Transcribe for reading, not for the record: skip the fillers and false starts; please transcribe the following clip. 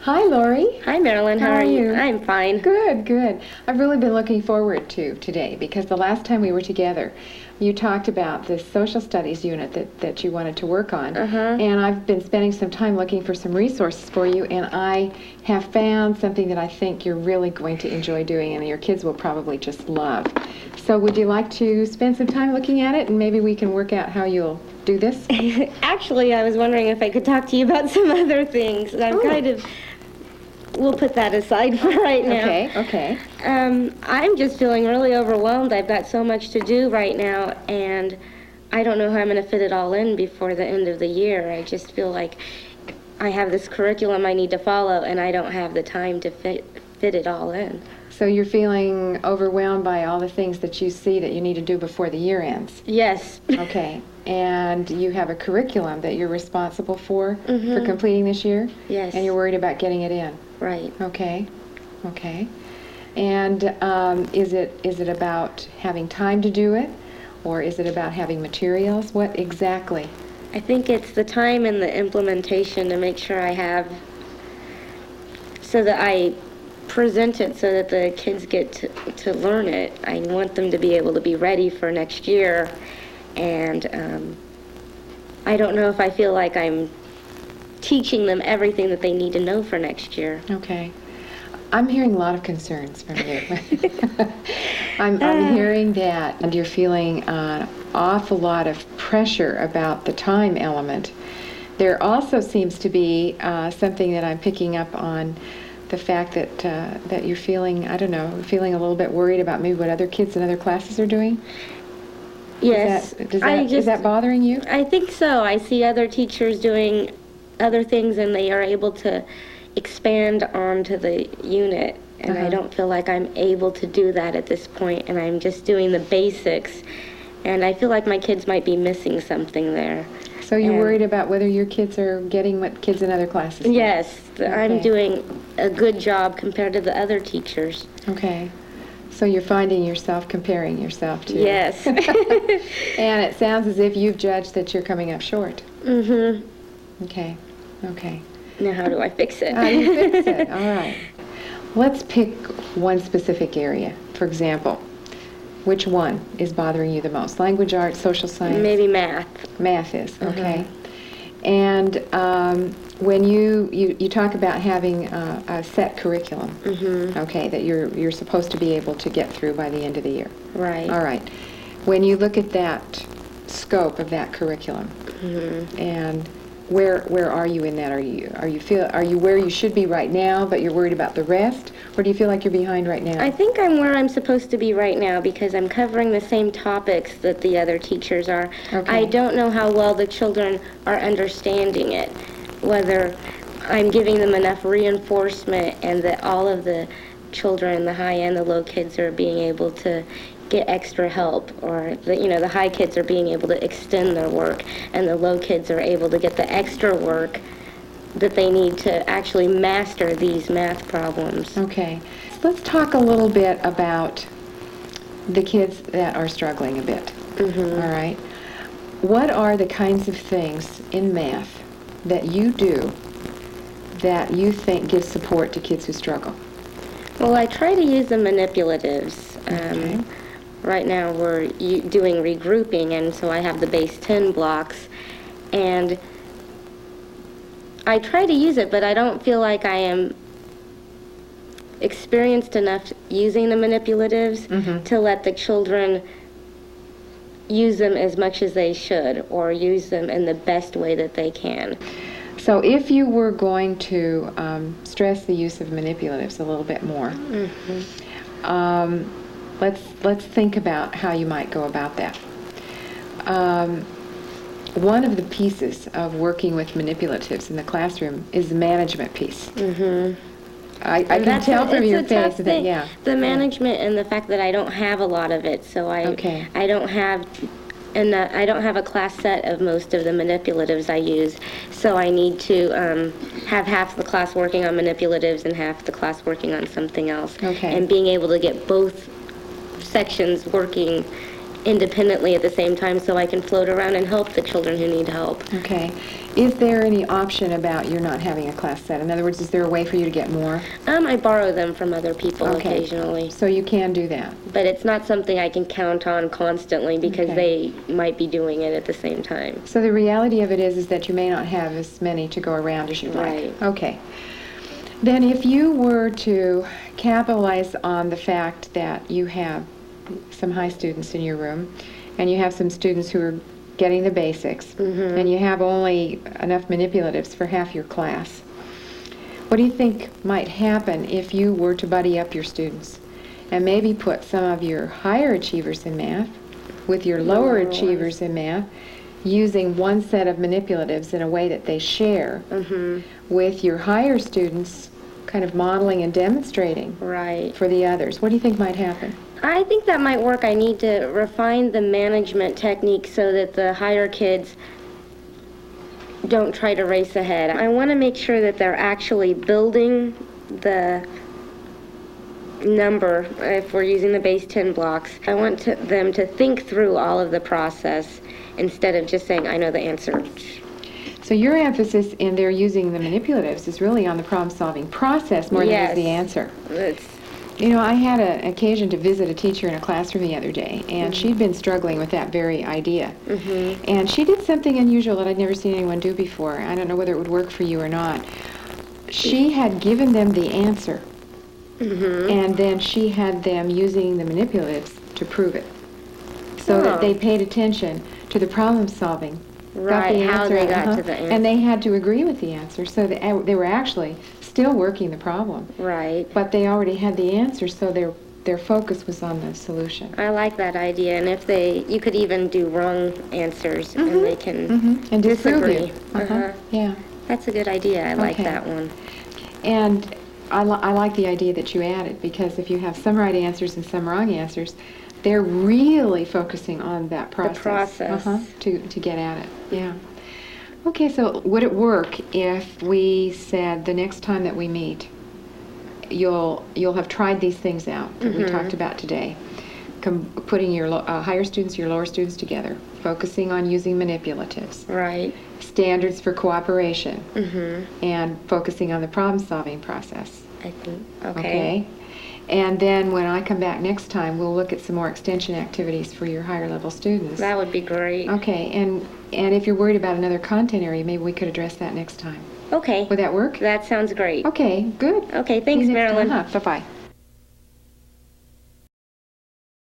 Hi, Lori. Hi, Marilyn. How are you? I'm fine. Good, good. I've really been looking forward to today because the last time we were together, you talked about the social studies unit that you wanted to work on. And I've been spending some time looking for some resources for you, and I have found something that I think you're really going to enjoy doing and your kids will probably just love. So would you like to spend some time looking at it, and maybe we can work out how you'll do this? Actually, I was wondering if I could talk to you about some other things. We'll put that aside for right now. Okay. I'm just feeling really overwhelmed. I've got so much to do right now, and I don't know how I'm going to fit it all in before the end of the year. I just feel like I have this curriculum I need to follow, and I don't have the time to fit it all in. So you're feeling overwhelmed by all the things that you see that you need to do before the year ends? Yes. Okay. And you have a curriculum that you're responsible for completing this year? Yes. And you're worried about getting it in? Right. Okay. And is it about having time to do it, or is it about having materials? What exactly? I think it's the time and the implementation to make sure I have, so that I present it so that the kids get to learn it. I want them to be able to be ready for next year, and I don't know if I feel like I'm teaching them everything that they need to know for next year. Okay. I'm hearing a lot of concerns from you. I'm hearing that and you're feeling an awful lot of pressure about the time element. There also seems to be something that I'm picking up on, the fact that you're feeling, I don't know, feeling a little bit worried about maybe what other kids in other classes are doing? Yes. Is that bothering you? I think so. I see other teachers doing other things, and they are able to expand onto the unit, and I don't feel like I'm able to do that at this point, and I'm just doing the basics, and I feel like my kids might be missing something there. So you're worried about whether your kids are getting what kids in other classes do? Yes. Okay. I'm doing a good job compared to the other teachers. Okay. So you're finding yourself comparing yourself to... Yes. And it sounds as if you've judged that you're coming up short. Okay. Now how do I fix it? How do you fix it? All right. Let's pick one specific area. For example, which one is bothering you the most? Language arts, social science? Maybe math. Math is, okay. And when you talk about having a set curriculum, okay, that you're supposed to be able to get through by the end of the year. Right. All right. When you look at that scope of that curriculum, and where are you in that? Are you where you should be right now, but you're worried about the rest, or do you feel like you're behind right now? I think I'm where I'm supposed to be right now because I'm covering the same topics that the other teachers are. Okay. I don't know how well the children are understanding it, whether I'm giving them enough reinforcement and that all of the children, the high and the low kids, are being able to get extra help, or the high kids are being able to extend their work and the low kids are able to get the extra work that they need to actually master these math problems. Okay. Let's talk a little bit about the kids that are struggling a bit. All right. What are the kinds of things in math that you do that you think gives support to kids who struggle? Well, I try to use the manipulatives. Okay. Right now we're doing regrouping, and so I have the base 10 blocks, and I try to use it, but I don't feel like I am experienced enough using the manipulatives to let the children use them as much as they should, or use them in the best way that they can. So if you were going to stress the use of manipulatives a little bit more, let's think about how you might go about that. One of the pieces of working with manipulatives in the classroom is the management piece. I can tell from your face that, yeah. The management and the fact that I don't have a lot of it, so I don't have a class set of most of the manipulatives I use, so I need to have half the class working on manipulatives and half the class working on something else. Okay. And being able to get both sections working independently at the same time, so I can float around and help the children who need help. Okay. Is there any option about you not having a class set? In other words, is there a way for you to get more? I borrow them from other people Okay. occasionally. So you can do that. But it's not something I can count on constantly because Okay. they might be doing it at the same time. So the reality of it is that you may not have as many to go around as you'd like. Right. Okay. Then if you were to capitalize on the fact that you have some high students in your room, and you have some students who are getting the basics, and you have only enough manipulatives for half your class, what do you think might happen if you were to buddy up your students and maybe put some of your higher achievers in math with your lower achievers in math, using one set of manipulatives in a way that they share, with your higher students kind of modeling and demonstrating Right. for the others? What do you think might happen? I think that might work. I need to refine the management technique so that the higher kids don't try to race ahead. I want to make sure that they're actually building the number, if we're using the base 10 blocks. I want them to think through all of the process instead of just saying, I know the answer. So your emphasis in their using the manipulatives is really on the problem-solving process more than it is the answer. It's, You know, I had an occasion to visit a teacher in a classroom the other day, and she'd been struggling with that very idea. And she did something unusual that I'd never seen anyone do before. I don't know whether it would work for you or not. She had given them the answer, and then she had them using the manipulatives to prove it, so that they paid attention to the problem-solving. Right, how they got to the answer. And they had to agree with the answer, so they were actually still working the problem. right. But they already had the answer, so their focus was on the solution. I like that idea, and if you could even do wrong answers, and they can And disprove disagree. you. Yeah. That's a good idea. I like Okay. that one. And I like the idea that you added, because if you have some right answers and some wrong answers, they're really focusing on that process. process. To get at it. Yeah. Okay, so would it work if we said the next time that we meet, you'll have tried these things out that we talked about today, putting your higher students, your lower students together, focusing on using manipulatives, Right. standards for cooperation, and focusing on the problem-solving process. I think. Okay. Okay? And then when I come back next time, we'll look at some more extension activities for your higher level students. That would be great. Okay, and if you're worried about another content area, maybe we could address that next time. Okay. Would that work? That sounds great. Okay, good. Okay, See thanks, you next time. Marilyn. Bye-bye.